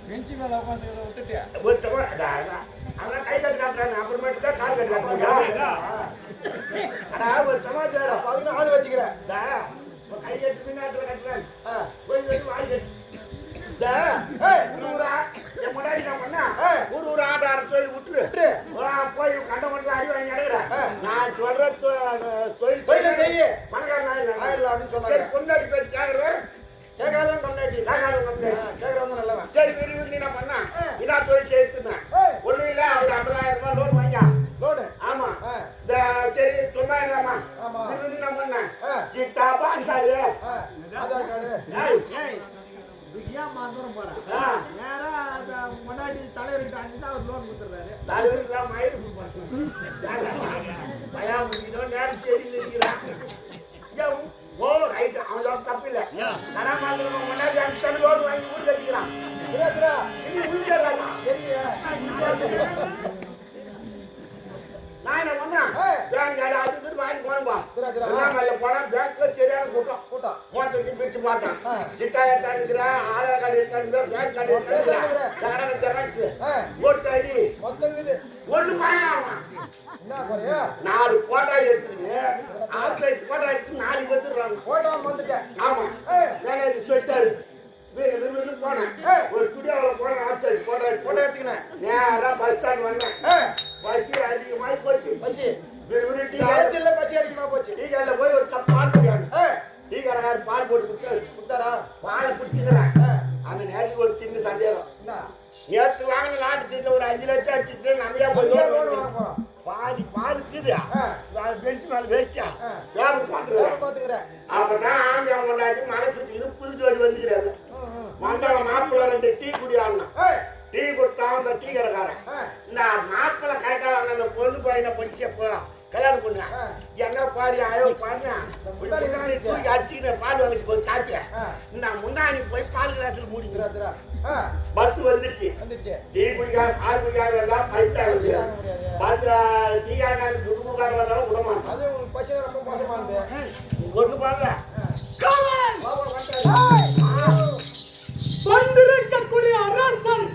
பெஞ்சு மேல உட்காந்து விட்டுட்டு அவன் கை கட்டு காட்டுறாங்க அப்புறமேட்டு தான் கால் கட்டு காட்ட முடியும். ஒரு சமாச்சாரம் அவங்க ஆள் வச்சுக்கிறேன் கை கட்டு பின்னாட்டுல கட்டுறேன் போய் வாய் கட்டு என் முன்னாடி நான் பண்ணா ஊர் ஆட்ட ஆட தொழில் விட்டுரு போய் கண்ட மட்டும் அறிவு வாங்கி நடக்கிறேன். நான் சொல்ற தொழில் செய்ய பணக்காரன் ஆயிடலாம் அப்படின்னு சொன்னாங்க. பொண்டாட்டி பேச்சு கேட்கறேன் கேட்காதான் கொண்டாட்டி நாகாலும் கொண்டாட்டி கேட்கறவங்க நல்லவன். சரி விரும்பி நான் பண்ணா இதா தொழில் சேர்த்துனேன். ஒன்றும் இல்லை அவர் 50,000 ரூபாய் லோன் வாங்கியா லோனு. ஆமா சரி 9,000 விரும்பி நான் பண்ணேன். சிட்டா பான் கார்டு ஆதார் கார்டு ஏன் மாந்தரம் போறேன் நேரா முன்னாடி தலைவர்கிட்ட அனுப்பிட்டு அவர் லோன் கொடுத்துறாரு. தலைவர்லாம் மயிறு பயா முடிக்கணும் நேரம் சரியில் இருக்கிறான். ஓ ரைட் அவன் தப்பு இல்லை. ஆனா மாதிரி முன்னாடி அனுப்பிச்சு லோன் வாங்கி ஊர் கட்டிக்கிறான். நான் என்ன பண்ணேன் பேங்க் கார்டு அது வாங்கி போனப்பா போனா பேங்க்ல சரியான கூட்டம் மொத்தத்தையும் பிரிச்சு பார்த்தேன். சிட்டா எடுத்தாந்துக்கிறேன் ஆதார் கார்டு எடுத்தாந்துக்கிறேன் பேங்க் கார்டு எடுத்தாந்துக்கிறேன் சரண ஜெராக்ஸ் ஓட்டு ஐடி மொத்தம் ஒண்ணு குறையா 4 போட்டோ எடுத்துக்கிட்டு 6 போட்டோ எடுத்து 4 வந்துடுறாங்க. போட்டோ வந்துட்டேன். ஆமா மேனேஜர் சொல்லிட்டாரு போனேன் ஒரு ஸ்டுடியோவில் போனேன். ஆப்சைட் போட்டோ எடுத்துக்கினேன். நேரா பஸ் ஸ்டாண்ட் வந்தேன். பசி அதிகமாகி போச்சு. பசி பசி அதிகமாக போச்சு. டீ கடையில் போய் ஒரு கப் பால் குடியாங்க. டீ கடைக்காரர் பால் போட்டு கொடுத்தாரா பால் குடிச்சுக்கிறேன். அந்த நேரத்துக்கு ஒரு சின்ன சந்தேகம். நேற்று வாங்கின நாட்டு சீட்டில் ஒரு 5 லட்சம் அடிச்சுட்டு நம்மளே போய் பாதி பால் இருக்குது பெஞ்சு மேலே வேஸ்டா வியாபாரம் பார்த்துக்கிறேன். அப்பதான் ஆம்பியா கொண்டாட்டி மலை சுற்றிக்கிட்டு புரிஞ்சு வடி வந்துக்கிறாரு. வந்தவன் மாப்பிள்ள 2 டீ குடியாங்க. டீ கொடுத்தா அந்த டீ கடைக்காரன் இந்த மாப்பிள்ள கரெக்டா வாங்க அந்த பொண்ணு பையனை படிச்சப்போ கல்யாணம் பண்ண என்ன பாரு ஆயோ பாருங்க தூக்கி அடிச்சுக்கிட்ட பால் வாங்கிட்டு போய் சாப்பிய நான் முன்னாடி போய் பால் கிளாஸ்ல மூடிக்கிறா. பஸ் வந்துச்சு. டீ குடிக்காத பால் குடிக்காத எல்லாம் பைத்தாங்க. பஸ் டீ காரங்க குடும்பக்கார வந்தாலும் விட மாட்டேன். அது பசங்க ரொம்ப மோசமா இருக்கு. ஒண்ணு பாருங்க வந்திருக்கக்கூடிய அரசன்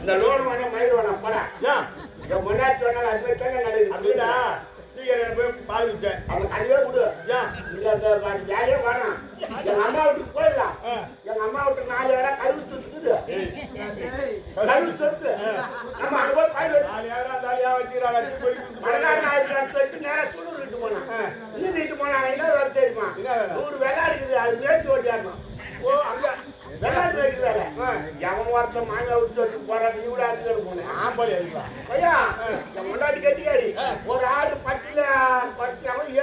இந்த லோன் வாங்க மயில் வேணாம் போடா. என் முன்னாடி சொன்னாலும் அது மாதிரி சொன்ன நடக்குது. அப்படின்னா போய் பால் வச்சேன் அவனுக்கு அதுவே கொடு. யாரே வேணாம் எங்க அம்மா வீட்டுக்கு போயிடலாம். எங்க அம்மா வீட்டுக்கு 4 வேற கருவு சுத்துக்குது. கருவு சொத்து நம்ம அங்க போய் பயிர் வச்சுக்கிறாங்க. சொல்லிட்டு நேரம் துணூர் வீட்டு போனான். இன்னும் வீட்டு போனாங்க என்ன வேலை தெரியுமா 100 வெள்ளா இருக்குது. அது முயற்சி ஓட்டியாடணும். ஓ அங்க வெள்ளாட்டு வைக்கிற வேலை எவன் ஒருத்த மாங்காய் விட்டு போறான். நீ கூட ஆட்டுக்கு போனேன் ஆம்பளை ஐயா என் முன்னாடி கட்டிக்காரி ஒரு ஆடு பட்டியில பறிச்சவன்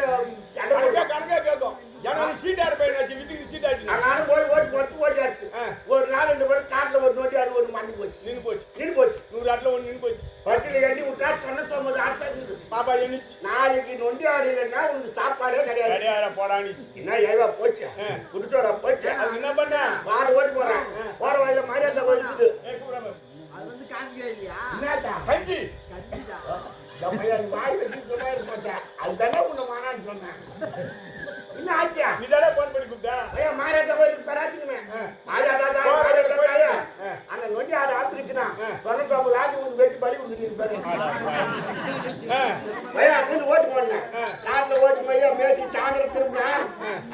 கணக்கே கேட்கும். சீட்டாடு பையன் வச்சு வித்துக்கு சீட்டாடு நானும் போய் ஓட்டு பொறுத்து ஓட்டியாச்சு. ஒரு நாள் 2 பேரும் நின்னு போச்சு நின்னு போச்சு 100 ஆட்டுல ஒண்ணு நின்னு போச்சு பட்டில எண்ணி விட்டா 99 ஆட்டா இருக்குது பாப்பா எண்ணிச்சு நாளைக்கு நொண்டி ஆடிலன்னா உனக்கு சாப்பாடே கிடையாது கிடையாதுடா போடானி என்ன ஏவா போச்சு குடிச்சோரா போச்சு அது என்ன பண்ண பாடு ஓடி போறேன் போற வழியில மரியாதை போயிடுது அது வந்து காமிக்கவே இல்லையா என்னடா கஞ்சி கண்டிப்பா பையன் வாய் வச்சு சொன்னா இருக்க மாட்டேன் அதுதானே உன்னை மானான்னு சொன்னேன் என்ன ஆச்சா நீ தானே போன் பண்ணி கூப்பிட்டா பையன் மாரியாதை கோயிலுக்கு பெறாச்சுக்குமே மாரியாதா அந்த நொண்டி ஆடு ஆப்பிடுச்சுன்னா 99 ஆட்டு உங்களுக்கு வெட்டி பலி கொடுத்துட்டு பாரு பையன் அங்கிருந்து ஓட்டு போனேன் காட்டில் ஓட்டு போய் மேய்ச்சி சாயந்தரம் திரும்பினா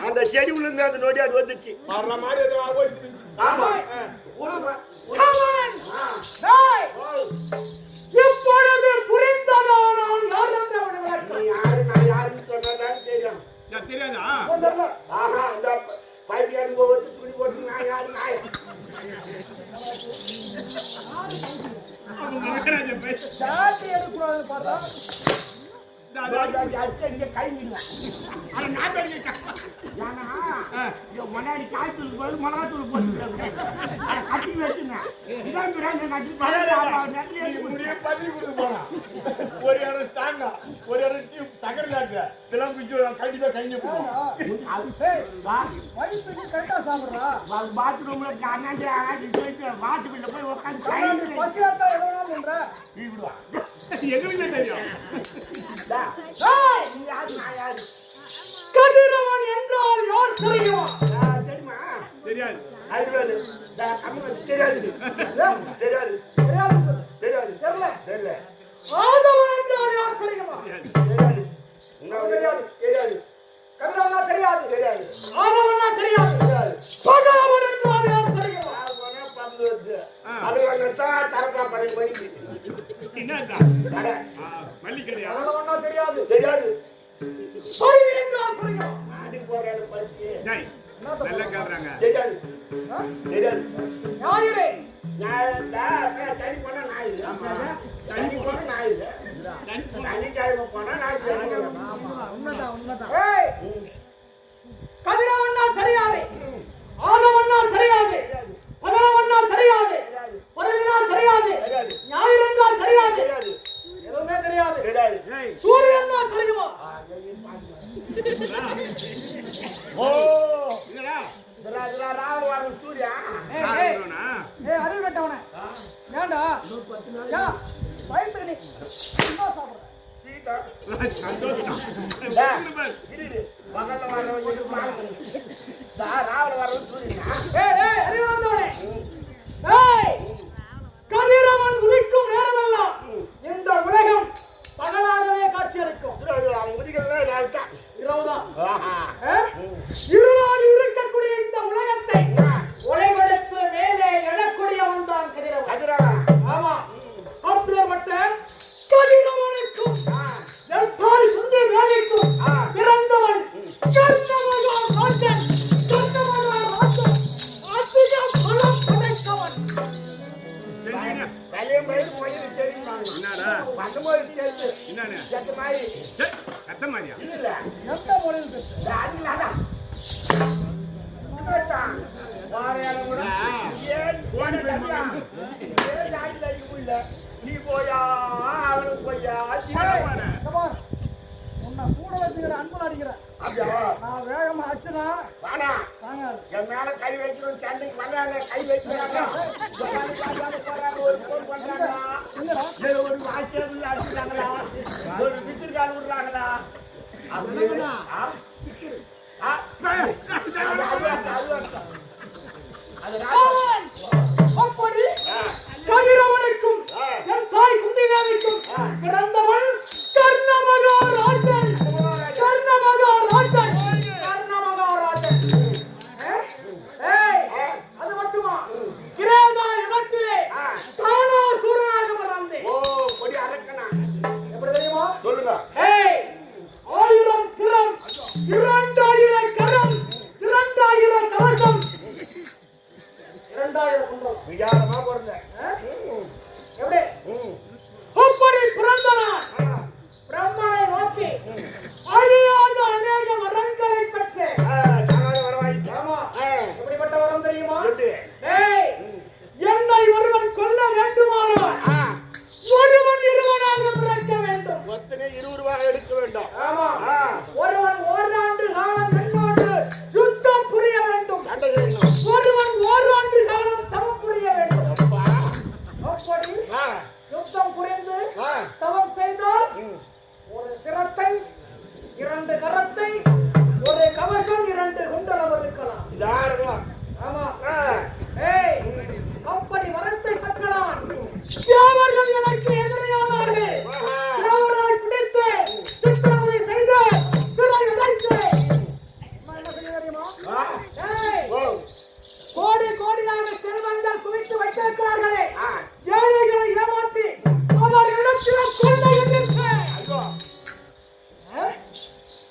அந்த செடி உள்ள அந்த நொண்டி ஆடு வந்துச்சு மாறல மாதிரி எதுவும் ஓடிட்டு ஆமா எப்பொழுது புரிந்ததோ நான் யார் என்று நீ யாரு நான் யாருன்னு சொன்னதான்னு தெரியும் தெரியாதா ஆஹா இந்த பைத்தியாரும் போட்டு துணி போட்டு நான் யாரு நாய் மகராஜ பேச ஜாதி எடுக்கூடாதுன்னு பார்த்தா அடிச்சு கை விடுவேன் ஆனா நான் ஏன்னா முன்னாடி காய்ச்சல் போது மிளகாத்தூள் போட்டு கட்டி வச்சுருந்தேன் இதான் முடிய பதிரி கொடுத்து போறான் ஒரு இடம் ஸ்டாண்டா ஒரு இடம் சக்கரை இல்லாத இதெல்லாம் கொஞ்சம் கண்டிப்பா கழிஞ்சு போகும் வயிற்றுக்கு கரெக்டா சாப்பிடுறா பாத்ரூம்ல போயிட்டு வாட்ச்மேன்ல போய் உட்காந்து பசியாட்டா எவ்வளோ பண்ற விடுவா எதுவுமே தெரியும் கதிரவன் என்றால் யார் தெரியுமா தெரியுமா தெரியாது தெரியாது தெரியாது தெரியாது தெரியாது தெரியாது தெரியல தெரியல ஆதவன் என்றால் யார் தெரியுமா தெரியாது தெரியாது தெரியாது கதிரவனா தெரியாது தெரியாது ஆதவனா தெரியாது தெரியாது பகவான் என்றால் யார் தெரியுமா தரப்பா பழைய என்னடா மல்லிகடையா ஆதவனா தெரியாது தெரியாது பைதி என்றால் தெரியுமா ஆடி போறாரு பறிச்சு டேய் நல்லா கேக்குறாங்க தெரியாது தெரியாது ஞாயிறு சனி போனா நாய் சனி போனா நாய் சனிக்கிழமை போனா நாய் உண்மைதான் ஏய் கதிரவன்னா தெரியாது ஆதவன்னா தெரியாது பகவன்னா தெரியாது பரவினா தெரியாது ஞாயிறன்னா தெரியாது எதுவுமே தெரியாது தெரியாது சூரியன்னா தெரியுமா ஓ என்னடா ராவணன் சூர்யா அறிவு கட்டவனே ஏண்டா வயிற்றுக்கு நீ என்ன சாப்பிடுற கதிரவன் உதிக்கும் நேரமெல்லாம் இந்த உலகம் பகலாகவே காட்சியளிக்கும் இரவுதான் இருளால் இருக்கக்கூடிய இந்த உலகத்தை உலகெடுத்து மேலே எழக்கூடியவன் தான் கதிரவன் ஆமா அப்பேற்பட்ட கதிரவனுக்கும் என் தாய் சுந்தி தேவிக்கும் பிறந்தவன் ராஜன் அதிக பலம் படைத்தவன் எத்த மாதிரியா எந்த முறையில் நீ போயா அவனுக்கு போயா உன்னை கூட வச்சுக்கிற அன்புல அடிக்கிறேன் நான் வேகமா அடிச்சுனா வாடா என் மேல கை வைக்கணும் சண்டைக்கு வர்றாங்க கை வைக்கிறாங்க ஒரு போன் பண்றாங்களா ஒரு வாட்ஸ்அப்ல அடிக்கிறாங்களா ஒரு விசிறுகால் விடுறாங்களா அப்படி கதிரவனுக்கும் என் தாய் குந்திகாவிற்கும் பிறந்தவன் கர்ணமகாராஜன் அது மட்டுமா கிரேதா யுகத்திலே தானாசுரனாக பிறந்தேன். கொடி அரக்கனா எப்படி தெரியுமா? சொல்லுங்க 1000 சிரம் 2000 கரம் 2000 கவசம் 2000 குன்றம் விஜாரமா பிறந்த எப்படி அப்படி பிறந்த நான் பிரம்மனை நோக்கி அழியாத அநேக வரங்களை பெற்றேன். எப்படிப்பட்ட வரம் தெரியுமா? என்னை ஒருவன் கொல்ல வேண்டும் கோடியாக செல்வங்கள் குவித்து வைத்திருக்கிறார்களே, ஏழைகளை ஏமாற்றி அவர்களிடத்தில்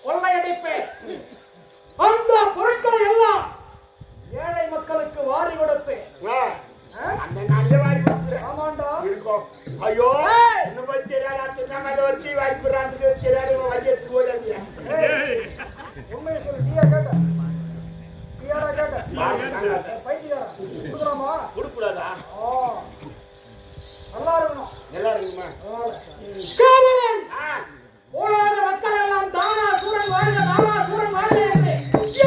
கொள்ளையடிப்பேன். அந்த பொருட்களை எல்லாம் ஏழை மக்களுக்கு வாரி கொடுப்பேன். அந்த நல்ல வாரி கொடுக்குறேன். ஆமாண்டா. இருக்கும். ஐயோ இன்னும் போய் தெரியாதா திருநாமலை வச்சு வாய்ப்புறான்னு தெரியாத வண்டி எடுத்துட்டு ஓடாதீங்க. உண்மையை சொல்லு. டீயா கேட்ட டீயாடா கேட்ட பைத்தியக்காரன் கொடுக்கலாமா? கொடுக்கூடாதா? நல்லா இருக்கணும். நல்லா இருக்குமா? போராத மக்கள் எல்லாம் தானா சூரன் வாழ்க, தானா சூரன் வாழ்க என்று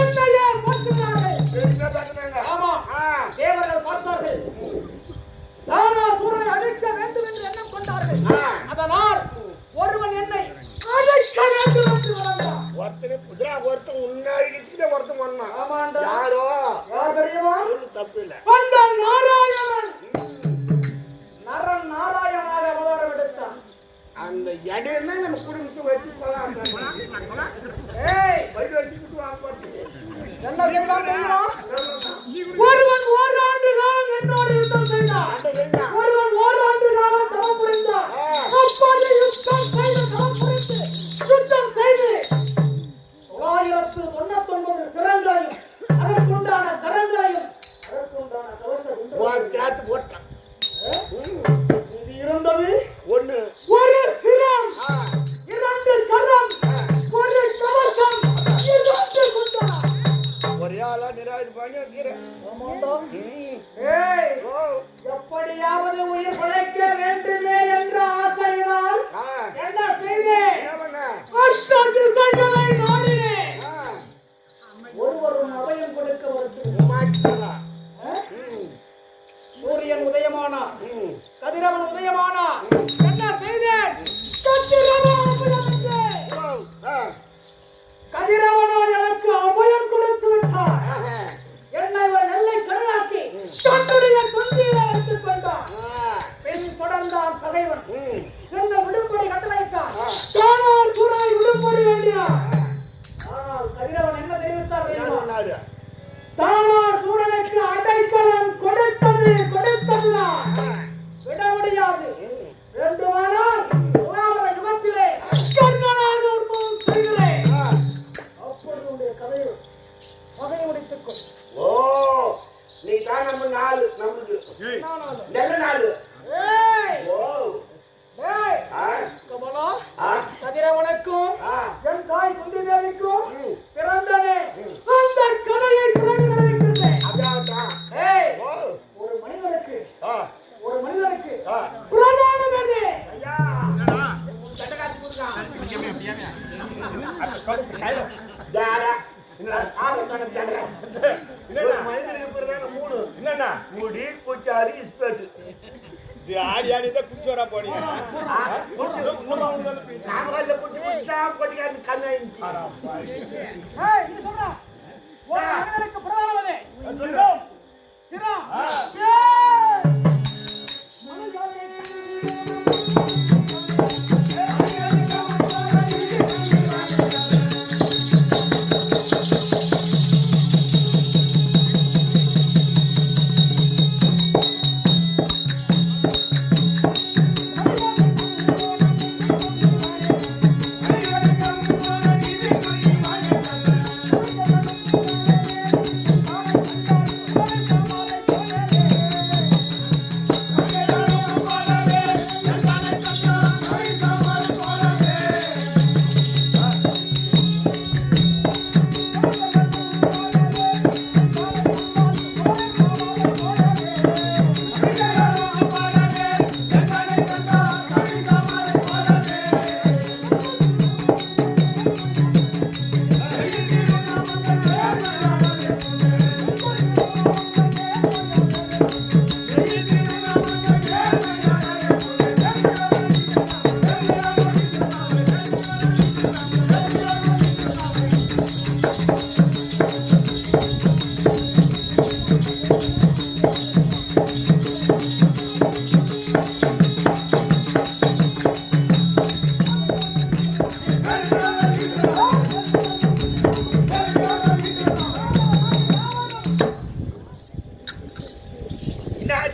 என்னையே போற்றுகிறார்கள். ஆமா, தேவர்கள் பார்த்தார்கள். தானா சூரனை அழிக்க வேண்டும் என்று எண்ணம் கொண்டார்கள். அதனால் ஒருவன் என்னை அழிக்க வேண்டும் என்று வந்தான். ஒருத்தர் குதிரா ஒருத்தன் உன்னாடிக்கிட்டே ஒருத்தன் வந்தான். ஆமாண்டா. யாரோ யார் தெரியுமா? தப்பு இல்லை. அந்த நாராயணன் நரன் நாராயணனாக அவதாரம் எடுத்தான். அந்த இடம் தான் நம்ம குடும்பத்தை வச்சு போலாம். வயிறு வச்சுக்கிட்டு வாங்க. என்ன செய்யலாம் தெரியுமா? ஒருவன் ஓராண்டு காலம் என்னோடு யுத்தம் செய்தான். ஒருவன் ஓராண்டு காலம் தவம் புரிந்தான். அப்போது யுத்தம் செய்து 999 சிரங்களையும் அதற்குண்டான கரங்களையும் அதற்குண்டான கவச போட்டான். இது இருந்தது ஒண்ணு ஒரு சிரம், 2 கரம், ஒரு கவசம், 2 குண்டலம். ஒரே ஆளா நிராயுது பண்ணி வைக்கிறேன். எப்படியாவது உயிர் பிழைக்க வேண்டுமே என்ற ஆசையினால் என்ன செய்தேன்? அஷ்ட திசைகளை நாடினேன். ஒருவரும் அபயம் கொடுக்க வருகிறார். சூரியன் உதயமானா, கதிரவன் உதயமானா, என்ன செய்தேன்? கதிரவனோ எனக்கு அபயம் கொடுத்து விட்டார். என்னை ஒரு நெல்லை கருளாக்கி தன்னுடைய தொந்தியில வைத்துக் கொண்டான். பின் தொடர்ந்தான் பகைவன். என்னை விடும்படி கட்டளையிட்டான். தானால் சூரனை விடும்படி வேண்டினான். ஆனால் கதிரவன் என்ன தெரிவித்தார் தெரியுமா? தானால் சூரனுக்கு அடைக்கலம் கொடுத்ததுதான் விட முடியாது. வேண்டுமானால் உலாவர யுகத்திலே கர்ணனாக உற்பவம் செய்கிறேன். அப்பொழுது உடைய கதையை வகையை முடித்துக்கொள். ஓ நீ தான் நம்ம நாலு நம்மளுக்கு நல்ல நாலு. கமலா, கதிரவனுக்கும் என் தாய் குந்தி தேவிக்கும் பிறந்தனே அந்த கதையை பிறகு தெரிவிக்கின்றேன். ஒரு மனிதனுக்கு பிரதானம் எது? என்னன்னா முடி பூச்சாரி இஸ்பெட் ஆடி ஆடிதான் குச்சி வரா போனீங்க. நாம குச்சி குச்சா கொட்டிக்காது கண்ணாயிச்சு. நீ சொல்ற ஒரு மனிதனுக்கு பிரதானம் எது? சிரம்.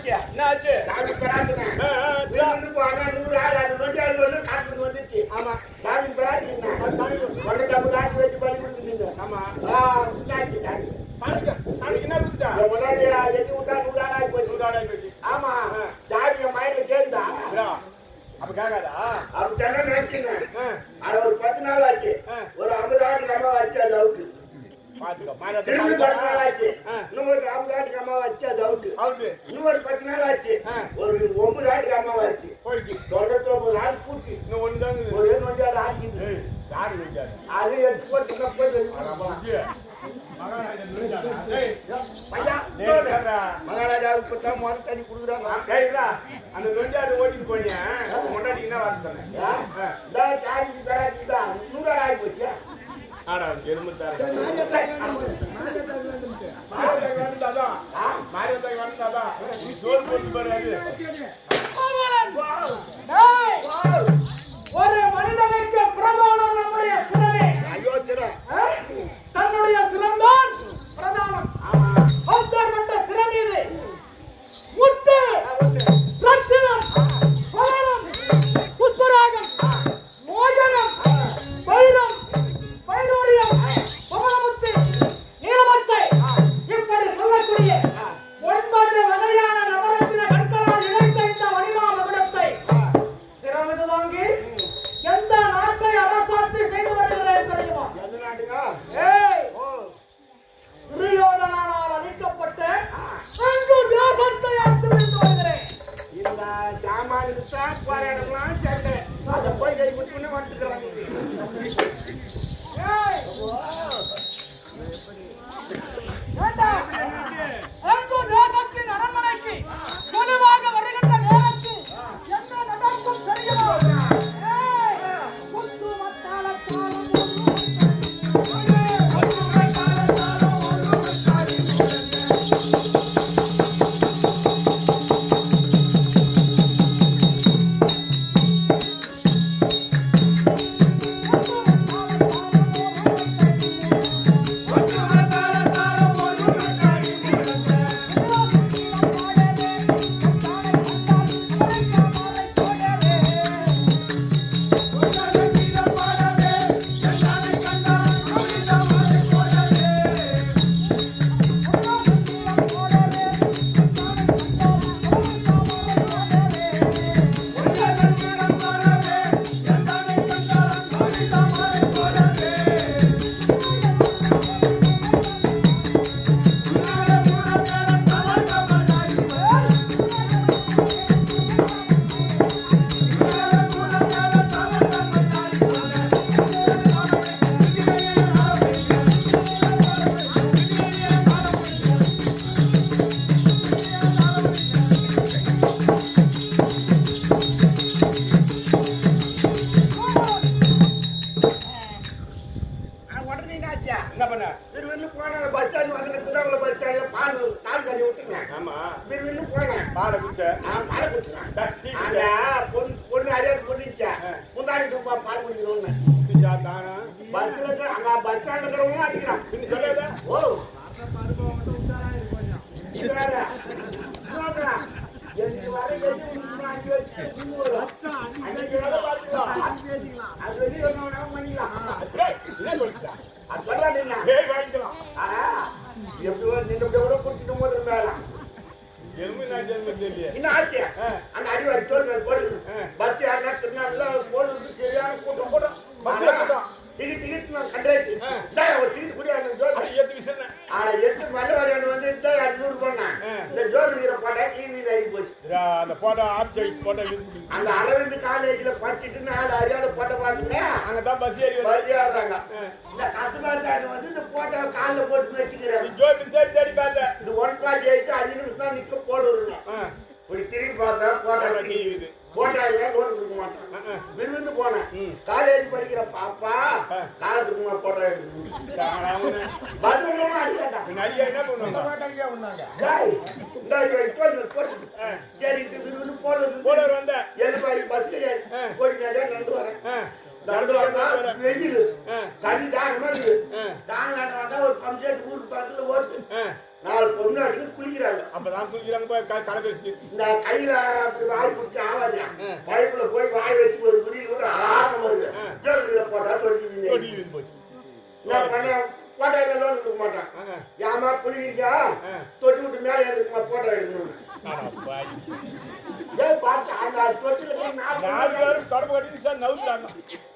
ஆச்சு என்ன ஆச்சு சாமி பெறாதுனேன் விருந்து போனா 100 ஆள் அது நோண்டி ஆள் வந்து காட்டுக்கு வந்துச்சு ஆமா சாமி பெறாதீங்க சாமி கொண்டு தப்பு காட்டு வச்சு பலி கொடுத்துட்டீங்க ஆமா என்னாச்சு சாமி சாமிக்கு என்ன கொடுத்தா முன்னாடி எண்ணி விட்டா 100 ஆள் ஆகி போச்சு 100 ஆள் ஆகி போச்சு ஆமா சாமி என் மயில சேர்ந்தா அப்ப கேட்காதா அப்படி தானே நினைச்சுங்க அது ஒரு 10 நாள் ஆச்சு ஒரு 50 ஆட்டுக்கு அம்மா வச்சு அது அவுட்டு திரும்பி 10 நாள் ஆச்சு இன்னொரு 50 ஆட்டுக்கு அம்மா வச்சு அது அவுட்டு இன்னொரு 10 நாள் ஆச்சு ஒரு 9 ஆட்டுக்கு அம்மா வச்சு போயிடுச்சு 99 ஆடு பூச்சி இன்னும் ஒண்ணுதாங்க ஒரு 9 ஆடு ஆடிக்குது யாரு நோஞ்சாரு அது எடுத்து போட்டு போய் மகாராஜாவுக்கு தான் முதல் தண்ணி கொடுக்குறாங்க அந்த நொஞ்சாடு ஓட்டிட்டு போனியா முன்னாடிக்கு தான் வர சொன்னேன் சாமிக்கு பெறாதி தான் 100 ஆடு ஆகி போச்சு ஆடா எலும்புத்தாரு மாரியத்தாக்கு வந்தாதான் சோறு போட்டு பாரு ஒரு மனிதனுக்கு பிரதானம் நம்முடைய சிரமே. ஐயோ சிரம் தன்னுடைய சிரம்தான் பிரதானம். அப்பேற்பட்ட சிரம் இது முத்து, ரத்தினம், பவளம், புஷ்பராகம், மோதிரம், வைரம், வைடூரியம், பவளமுத்து, நீலமச்சை இப்படி சொல்லக்கூடிய 9 வகையான நவரத்தின கற்களால் இணைத்த இந்த வடிவா மகுடத்தை சிரமிது வாங்கி எந்த நாட்டை அரசாட்சி செய்து வருகிறேன் தெரியுமா? எந்த நாட்டுங்க? துரியோதனால் அளிக்கப்பட்ட அங்கு கிராசத்தை ஆட்சி செய்து வருகிறேன். இந்த சாமானுக்கு தான் போராடலாம் சண்டை அதை போய் கை குத்துன்னு வந்துக்கிறாங்க அங்கு தேசத்தின் அரண்மனைக்கு பொதுவாக வருகின்ற நேரத்தில் என்ன நடக்கும் தெரியுமா? முத்து மத்தாளத்தாலும் உடனே என்னாச்சா என்ன பண்ண திருவிழு போன பஸ் ஸ்டாண்ட் வந்து திருவண்ணாமலை பஸ் ஸ்டாண்ட்ல பால் கறி விட்டுங்க ஆமா திருவிழு போனேன் பாலை குச்ச பாலை குடிச்சேன் டீ அந்த பொண்ணு அறியாத பொண்ணுச்சா முந்தாடி தூப்பா பால் குடிக்கணும்னு குச்சா தானா பஸ்ல அங்க பஸ் ஸ்டாண்ட்ல இருக்கிறவங்க அடிக்கிறான் பின்ன சொல்லாத ஓ இது வேற நோக்கறா எங்க வர எது அங்க வச்சு அன்னைக்கு வேலை பார்த்துக்கலாம் அது வெளியே வந்தவனா பண்ணிக்கலாம் என்ன சொல்லிட்டா அது சொல்றாங்க என்ன வாங்கிக்கலாம் எப்படி நின்று கூட குடிச்சிட்டு போது மேல எலும்பு நான் ஜென்ம தெரியல என்ன ஆச்சு அந்த அடிவாரி தோல் மேல போடுங்க பஸ் யாருன்னா திருநாள்ல போடுறது சரியான கூட்டம் கூட்டம் பஸ் கூட்டம் டிக்கெட் நான் கண்டாச்சு ஒரு டிக்கெட் கூட அது ஏத்து விசறேன் ஆனா 8 மணி வரையான வந்து 200 பண்ணா இந்த ஜோதிகிற போட்டா டிவி ஆகி போச்சு அந்த போட்டோ ஆப்ஜெக்ட் போட்டோ யூஸ் அந்த அரவிந்த் காலேஜ்ல படிச்சிட்டு நாலு அறியாத போட்டோ பாத்துங்க அங்கதான் பஸ் ஏறி பஸ் ஏறாங்க இந்த கத்துமாத்தாண்டு வந்து இந்த போட்டோ கால்ல போட்டு வச்சுக்கிறாங்க ஜோபி தேடி தேடி பார்த்தேன் இது 1.8 5 நிமிஷம் தான் நிக்க போடுறீங்க இப்படி திரும்பி பார்த்தா போட்டோ டிவி போட்டோ எல்லாம் லோன் கொடுக்க மாட்டான் விரும்பி போனேன் காலேஜ் படிக்கிற பாப்பா காலத்துக்கு போட்டோ எடுத்து பஸ்ல அடிக்காட்டா நடிகை என்ன பண்ணுவாங்க சரிட்டு விரும்பி போடுறது போலர் வந்த எழுப்பாடி பஸ் கிடையாது போறீங்க நடந்து வரேன் நடந்து வரா வெயில் தண்ணி தாகமா இருக்கு தாங்க வந்தா ஒரு பம்ப் செட் ஊருக்கு பக்கத்துல ஓட்டு 4 பொண்ணாட்டுக்கு குளிக்கிறாங்க. அப்பதான் குளிக்கிறாங்க போய் கலை பேசி இந்த கையில அப்படி வாய் பிடிச்சி ஆவாது பைப்புல போய் வாய் வச்சு ஒரு குறியில் கூட ஆக வருது. போட்டா தொட்டி போச்சு. நான் பண்ண போட்டோ எல்லாம் எடுக்க மாட்டான். ஏமா குளிக்கிறீங்க தொட்டி விட்டு மேலே எடுக்குமா போட்டோ எடுக்கணும். பார்த்து அந்த தொட்டில போய் 4 பேரும் தொடர்பு கட்டி சார் நவுத்துறாங்க.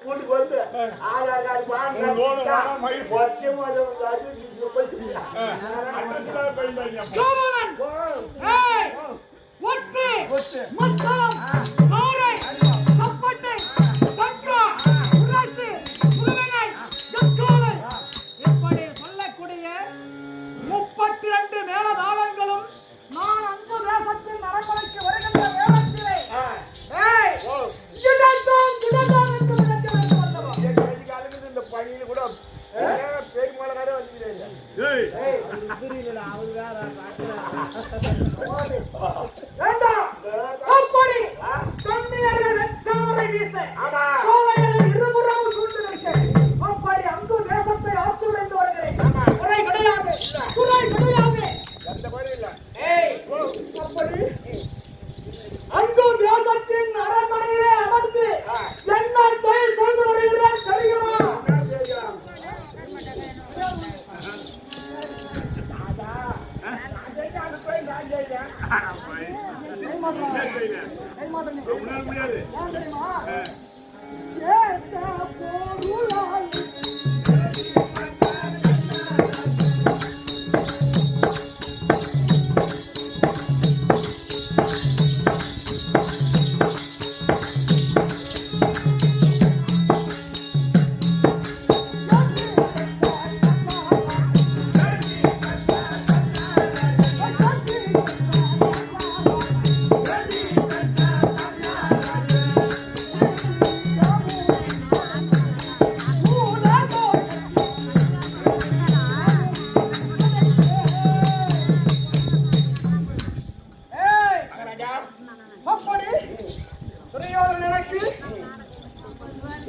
வீட்டுக்கு வந்து ஆதார் கார்டு சொல்லக்கூடிய 32 மேலதாளங்களும் நான் அந்த தேசத்தில் நரம்பலைக்கு வருகின்ற வேளத்திலே இந்த பணியில கூட பெருமாளக்காரே வந்துக்கிறேன். அங்கு தேசத்தின் அரண்மனையிலே அமர்ந்து என்ன தொழில் செய்து வருகிறேன் தெரியுமா?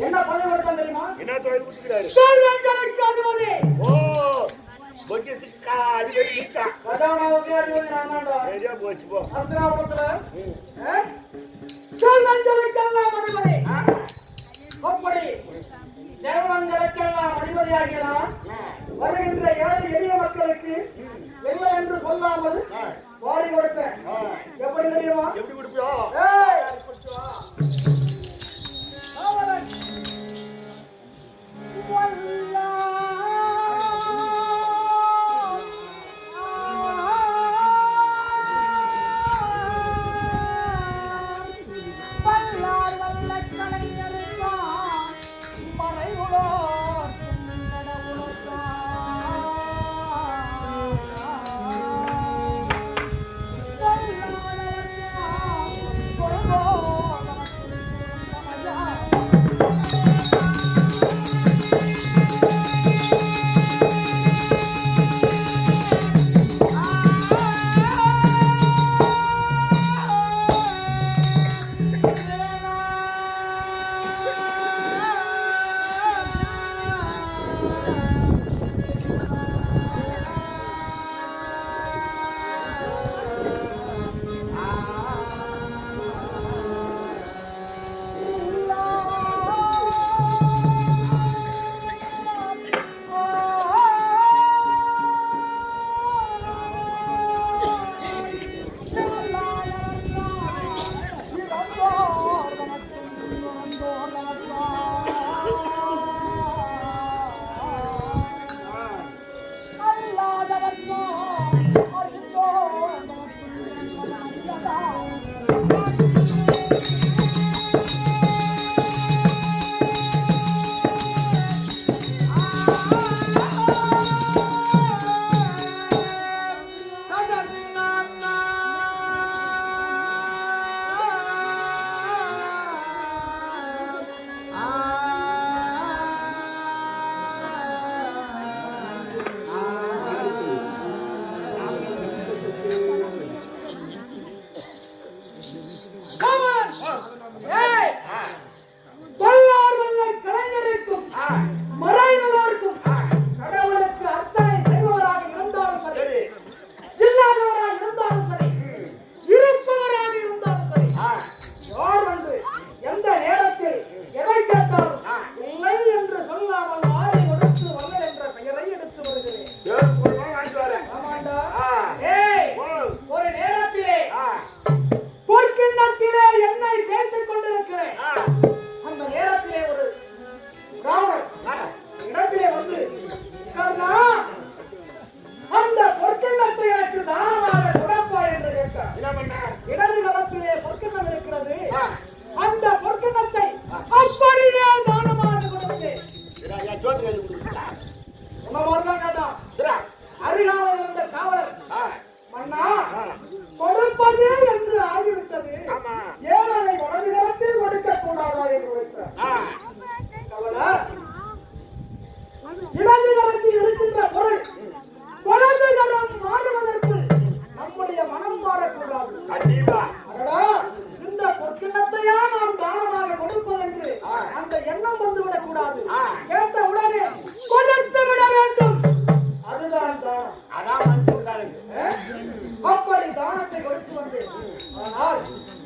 என்ன பண்ண கொடுத்தான் தெரியுமா? என்ன தொழில் கொடுக்கிறாரு? செல்வங்களுக்கு அதிபதி. ஓ பொக்கியத்துக்கு அதிபதி கிட்டா கதாநாயகி அதிபதி நான்தான்டா. சரியா போச்சு போ. அஸ்திராபுரத்துல செல்வங்களுக்கெல்லாம் அதிபதி. அப்படி செல்வங்களுக்கெல்லாம் அதிபதியாகிய நான் வருகின்ற ஏழை எளிய மக்களுக்கு இல்லை என்று சொல்லாமல் வாரி கொடுத்தேன். எப்படி தெரியுமா? எப்படி கொடுப்பியோ? என்ன பண்ண? இடது கரத்திலே பொற்கிண்ணம் இருக்கிறது. அந்த பொற்கிண்ணத்தை அப்படியே தானமாக கொடுத்தேன். அருகாமல் இருந்த காவலர் மன்னா கொடுப்பது என்று ஆகிவிட்டது, ஏன் அதை வலது கரத்தில் கொடுக்க கூடாதா என்று வைத்தார். இடது கரத்தில் இருக்கின்ற பொருள் வலது கரம் மாறுவதற்கு நம்முடைய மனம் மாறக்கூடாது. இந்த பொற்கிண்ணத்தையா நாம் தானமாக கொடுப்பது என்று அந்த எண்ணம் வந்துவிடக் கூடாது. கேட்ட உடனே கொடுத்து விட வேண்டும். அதுதான் தானம். அப்படி தானத்தை கொடுத்து வந்தேன். ஆனால்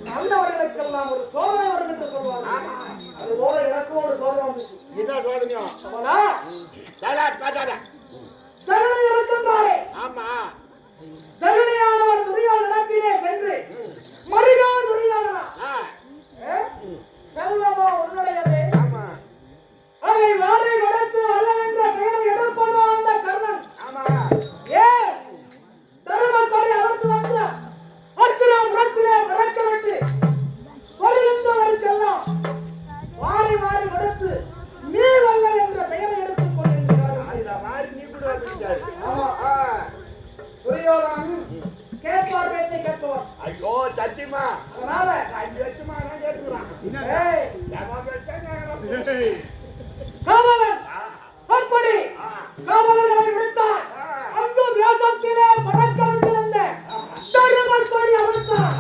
நல்லவர்களுக்கெல்லாம் ஒரு சோதனை வரும் என்று சொல்வார்கள். அதுபோல எனக்கும் ஒரு சோதனை வந்துச்சு. என்ன சோதனையோ? ஜனனி இருக்கின்றாரே, ஜனனியானவர் துரியோதனத்திலே சென்று மருகா துரியோதனா, செல்வமோ உன்னுடையதே, அதை வாரை கொடுத்து அல்ல என்ற பெயரை எடுப்பதோ அந்த கர்ணன். ஏன் தர்மக்கரை அமர்த்து வந்த அர்ச்சனாபுரத்திலே மறக்கவிட்டு வருகின்றவருக்கெல்லாம் வாரி வாரி கொடுத்து நீ வல்ல என்ற பெயரை எடுத்துக் கொண்டிருக்கிறார். துரியோதனன் கேட்பார் பேச்சை கேட்பவர். ஐயோ சத்தியமா, அதனால 5 வருஷமா நான் கேட்டுக்கிறான். காவலன் அப்படி காவலர்களை விடுத்தார். அந்த தேசத்திலே பறக்க விட்டிருந்த தருமன் கொடி அவிழ்த்தார்.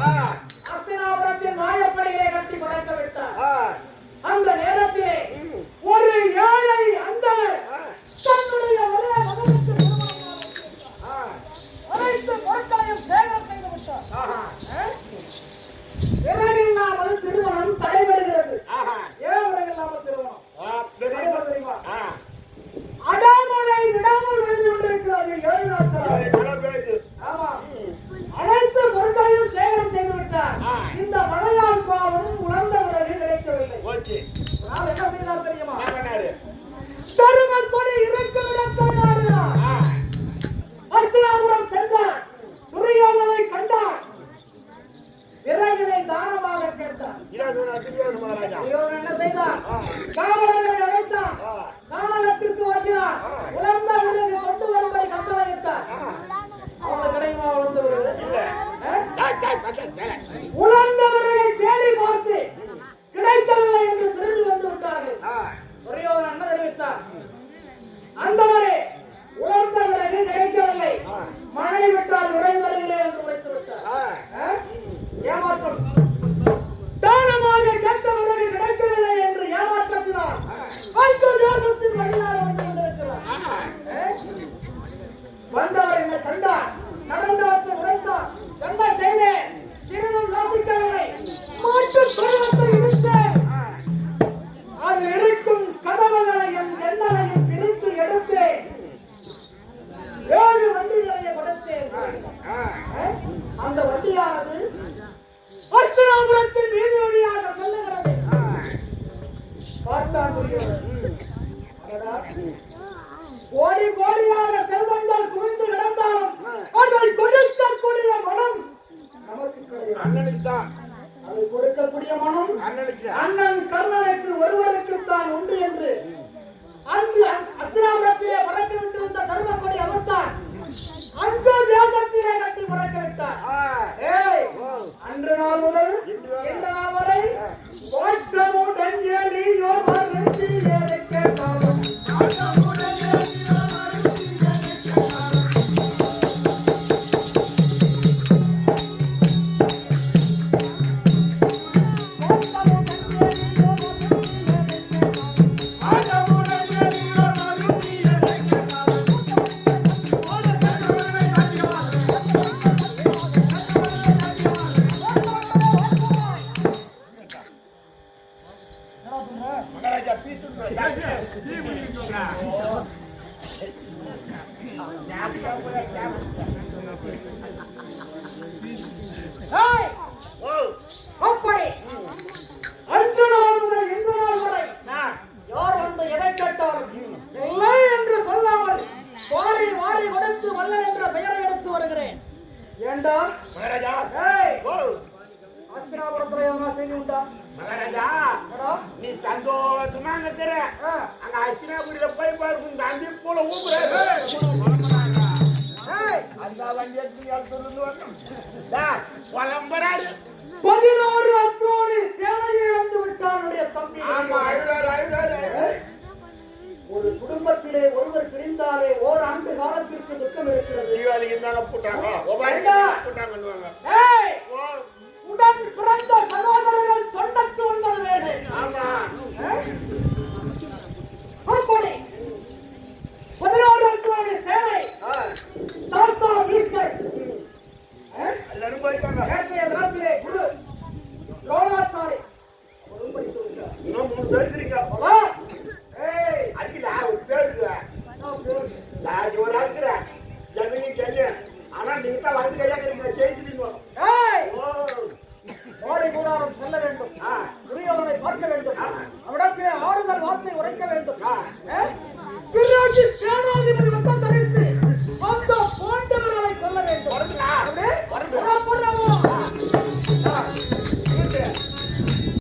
அஸ்தினாபுரத்தின் நாயப்படியிலே கட்டி பறக்க விட்டார். அந்த நேரத்திலே ஒரு ஏழை அந்தனர் தன்னுடைய ஒரே மகனுக்கு அனைத்து பொருட்களையும் சேகரம் செய்து விட்டார். விரைவில்லாமல் திருமணம் தடைபடுகிறது. ஏன் விரைவில்லாமல் திருமணம் தெரியுமா? அடாமலை விடாமல் எழுதி கொண்டிருக்கிறது 7 நாட்கள். ஆமா, அனைத்து பொருட்களையும் சேகரம் செய்து விட்டார். இந்த மழையால் பாவம் உணர்ந்த பிறகு கிடைக்கவில்லை. என்ன செய்தார் தெரியுமா? தருமன் கொடி இருக்கும் இடத்தை நாடினார். அர்ச்சனாபுரம் சென்றார். துரியோதனை கண்டார். விறகினை தானமாக கேட்டார். துரியோதனன் என்ன செய்தார்? காவலர்களை அழைத்தார். கானகத்திற்கு ஓட்டினார். உலர்ந்த விறகு கொண்டு வரும்படி கட்டளையிட்டார். அவங்களுக்கு கிடைக்குமா உலர்ந்த விறகு? உலர்ந்த விறகை தேடி பார்த்து கிடைக்கவில்லை என்று திரும்பி வந்து விட்டார்கள். துரியோதனன் என்ன தெரிவித்தார்? அந்தவரே, உலர்ந்த விறகு கிடைக்கவில்லை, மழை விட்டால் விரை தருகிறேன் என்று உரைத்து விட்டார். ஏமாற்றம். தானமாக கேட்ட விறகு கிடைக்கவில்லை என்று ஏமாற்றத்தினார் அந்த தேசத்தின் வழியாக வந்து கொண்டிருக்கிறார். வந்தவர் என்னை கண்டார். நடந்தவற்றை உரைத்தார். என்ன செய்தேன்? சிறிதும் யோசிக்கவில்லை. மாட்டு பருவத்தை இழுத்தேன். அதில் இருக்கும் கதவுகளையும் எண்ணலையும் பிரித்து எடுத்தேன். 7 வண்டிகளை கொடுத்தேன். அந்த வண்டியானது அர்ச்சனாபுரத்தின் வீதி வழியாக செல்லுகிறது. பார்த்தான் கோடி கோடியாக செல்வங்கள் குவிந்து கிடந்தாலும் அதை கொடுக்கக்கூடிய மனம் நமக்கு கிடையாது. அதை கொடுக்கக்கூடிய மனம் அண்ணன் கர்ணனுக்கு ஒருவருக்குத்தான் உண்டு என்று அன்று அஸ்தினாபுரத்திலே பறக்க விட்டு வந்த தர்மக்கொடி அவர்தான் அந்த தேசத்திலே கட்டி பறக்க விட்டார். அன்று நாள் முதல் இன்று நாள் வரை வாட்டமுடன் ஏலியோ மருந்து கேட்டாலும் செய்தி உண்டா? மகாராஜா மேடம், நீ சந்தோஷமா இருக்கிற அங்க அச்சினாபுரியில போய் பாருங்க இந்த அந்தி போல ஊப்புறாரு அந்த வண்டி எடுத்து புலம்புறாரு 11 அக்ரோனி சேனையை இழந்து விட்டானுடைய தம்பி. ஆமா அழுறாரு ஒரு குடும்பத்திலே ஒருவர் பிரிந்தாலே ஓராண்டு காலத்திற்கு துக்கம் இருக்கிறது. தீபாவளிக்கு தாங்க போட்டாங்க போட்டாங்க உடன் பிறந்த சகோதர